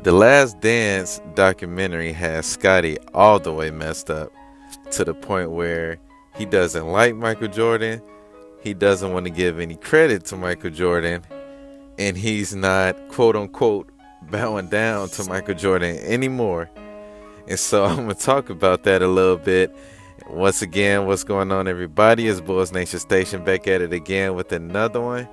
The Last Dance documentary has Scottie all the way messed up to the point where he doesn't like Michael Jordan. He doesn't want to give any credit to Michael Jordan. And he's not, quote unquote, bowing down to Michael Jordan anymore. And so I'm going to talk about that a little bit. Once again, what's going on, everybody? It's Bulls Nation Station back at it again with another one.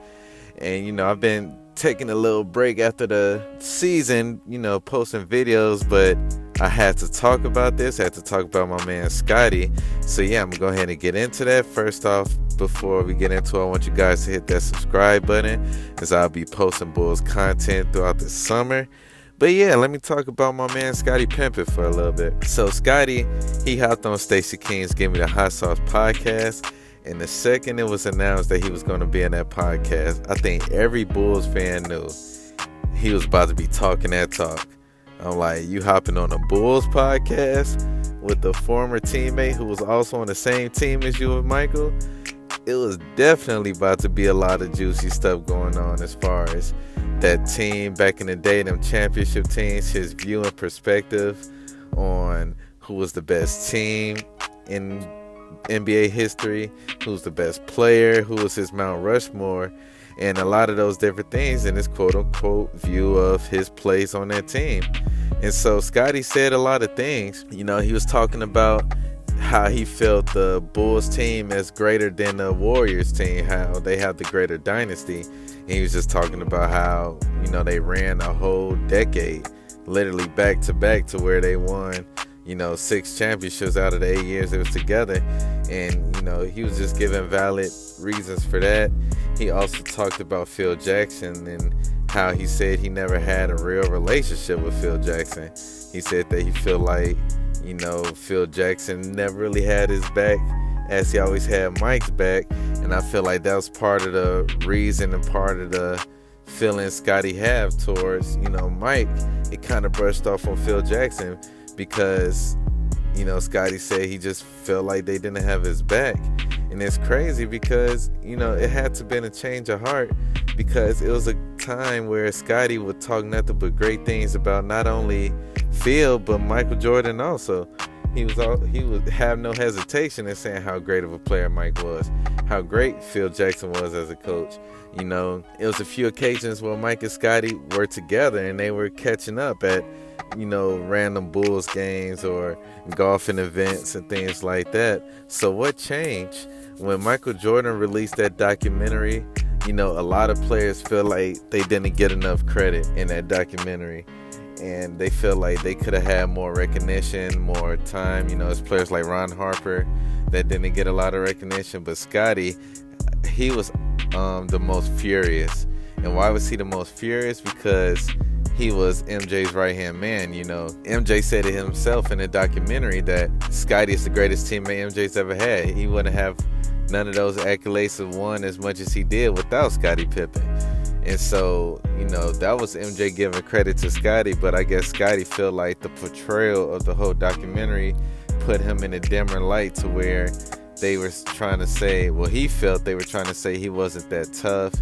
And, I've been taking a little break after the season, posting videos, but I had to talk about this. I had to talk about my man Scottie. So, yeah, I'm going to go ahead and get into that. First off, before we get into it, I want you guys to hit that subscribe button as I'll be posting Bulls content throughout the summer. But yeah, let me talk about my man Scottie Pippen for a little bit. So Scottie, he hopped on Stacey King's Give Me the Hot Sauce podcast. And the second it was announced that he was going to be in that podcast, I think every Bulls fan knew he was about to be talking that talk. I'm like, you hopping on a Bulls podcast with a former teammate who was also on the same team as you and Michael? It was definitely about to be a lot of juicy stuff going on as far as that team back in the day, them championship teams, his view and perspective on who was the best team in NBA history, who's the best player, who was his Mount Rushmore, and a lot of those different things in his quote-unquote view of his place on that team. And so Scottie said a lot of things. He was talking about how he felt the Bulls team as greater than the Warriors team, how they have the greater dynasty. And he was just talking about how, they ran a whole decade, literally back to back, to where they won 6 championships out of the 8 years they was together. And, he was just giving valid reasons for that. He also talked about Phil Jackson and how he said he never had a real relationship with Phil Jackson. He said that he felt like, Phil Jackson never really had his back as he always had Mike's back. And I feel like that was part of the reason and part of the feeling Scottie have towards, Mike. It kind of brushed off on Phil Jackson because, Scottie said he just felt like they didn't have his back. And it's crazy because, it had to been a change of heart, because it was a time where Scottie would talk nothing but great things about not only Phil, but Michael Jordan also. He would have no hesitation in saying how great of a player Mike was, how great Phil Jackson was as a coach. It was a few occasions where Mike and Scottie were together and they were catching up at, random Bulls games or golfing events and things like that. So what changed? When Michael Jordan released that documentary, a lot of players feel like they didn't get enough credit in that documentary. And they feel like they could have had more recognition, more time. It's players like Ron Harper that didn't get a lot of recognition. But Scottie, he was the most furious. And why was he the most furious? Because he was MJ's right-hand man. MJ said it himself in the documentary that Scottie is the greatest teammate MJ's ever had. He wouldn't have none of those accolades of won as much as he did without Scottie Pippen. And so, that was MJ giving credit to Scottie, but I guess Scottie felt like the portrayal of the whole documentary put him in a dimmer light to where they were trying to say, he felt they were trying to say he wasn't that tough.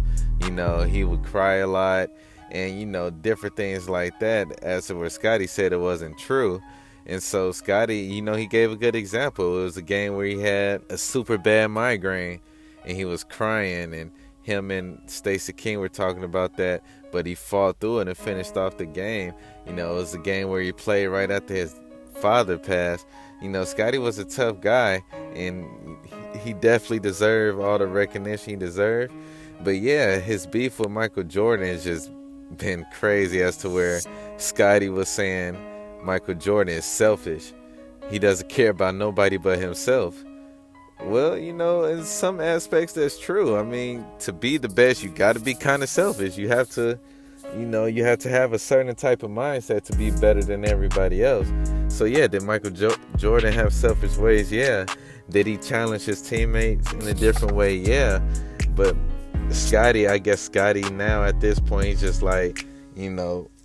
He would cry a lot and, different things like that, as to where Scottie said it wasn't true. And so Scottie, he gave a good example. It was a game where he had a super bad migraine and he was crying, and him and Stacey King were talking about that, but he fought through it and finished off the game. It was a game where he played right after his father passed. Scottie was a tough guy, and he definitely deserved all the recognition he deserved. But yeah, his beef with Michael Jordan has just been crazy, as to where Scottie was saying Michael Jordan is selfish. He doesn't care about nobody but himself. Well, in some aspects that's true. I mean, to be the best, you got to be kind of selfish. You have to, you have to have a certain type of mindset to be better than everybody else. So yeah, did Michael Jordan have selfish ways? Yeah. Did he challenge his teammates in a different way? Yeah. But Scottie, I guess Scottie now at this point, he's just like,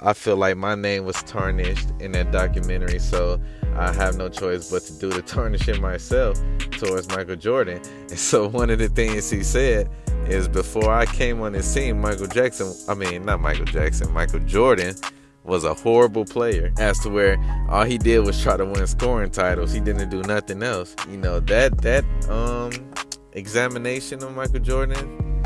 I feel like my name was tarnished in that documentary, so I have no choice but to do the tarnishing myself towards Michael Jordan. And so one of the things he said is, before I came on the scene, Michael Jordan was a horrible player, as to where all he did was try to win scoring titles. He didn't do nothing else. You know, that examination of Michael Jordan,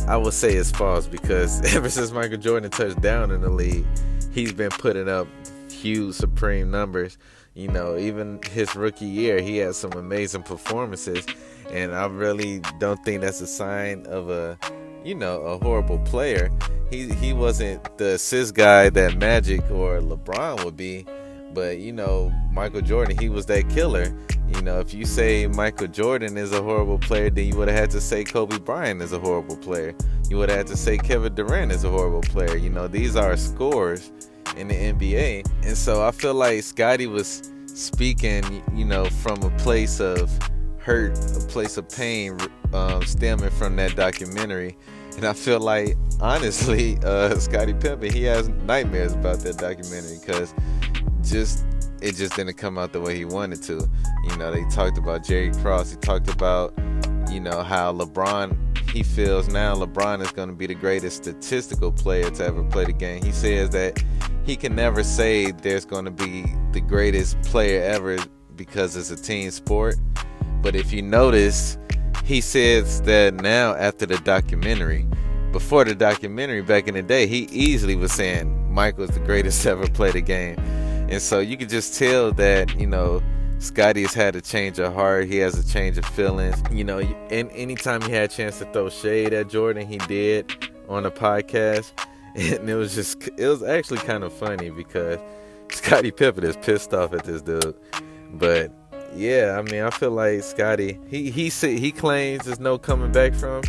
I would say is false, because ever since Michael Jordan touched down in the league, he's been putting up huge supreme numbers. You know, even his rookie year, he had some amazing performances, and I really don't think that's a sign of a horrible player. He wasn't the assist guy that Magic or LeBron would be, but Michael Jordan, he was that killer. If you say Michael Jordan is a horrible player, then you would have had to say Kobe Bryant is a horrible player. You would have had to say Kevin Durant is a horrible player. These are scorers in the NBA. And so I feel like Scottie was speaking, from a place of hurt, a place of pain, stemming from that documentary. And I feel like, honestly, Scottie Pippen, he has nightmares about that documentary, because it just didn't come out the way he wanted to. They talked about Jerry Cross. He talked about, how LeBron, he feels now LeBron is going to be the greatest statistical player to ever play the game. He says that he can never say there's going to be the greatest player ever, because it's a team sport. But if you notice, he says that now after the documentary. Before the documentary, back in the day, he easily was saying Michael's the greatest to ever play the game. And so you can just tell that, Scottie's had a change of heart. He has a change of feelings. And anytime he had a chance to throw shade at Jordan, he did on a podcast. And it was actually kind of funny, because Scottie Pippen is pissed off at this dude. But yeah, I feel like Scottie, he claims there's no coming back from.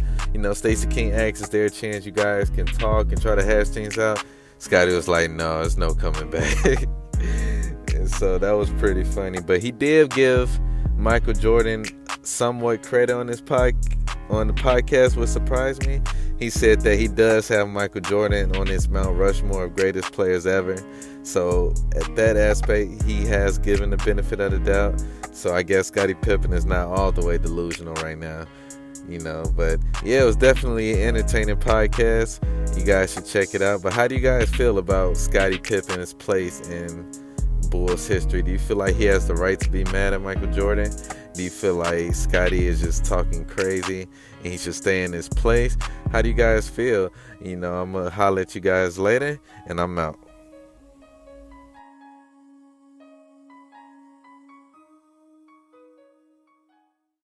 Stacey King asks, is there a chance you guys can talk and try to hash things out? Scottie was like, no, there's no coming back. And so that was pretty funny. But he did give Michael Jordan somewhat credit on the podcast, which surprised me. He said that he does have Michael Jordan on his Mount Rushmore of greatest players ever. So at that aspect, he has given the benefit of the doubt. So I guess Scottie Pippen is not all the way delusional right now. But yeah, it was definitely an entertaining podcast. You guys should check it out. But how do you guys feel about Scottie Pippen's place in Bulls history? Do you feel like he has the right to be mad at Michael Jordan? Do you feel like Scottie is just talking crazy and he should stay in his place? How do you guys feel? I'm going to holler at you guys later, and I'm out.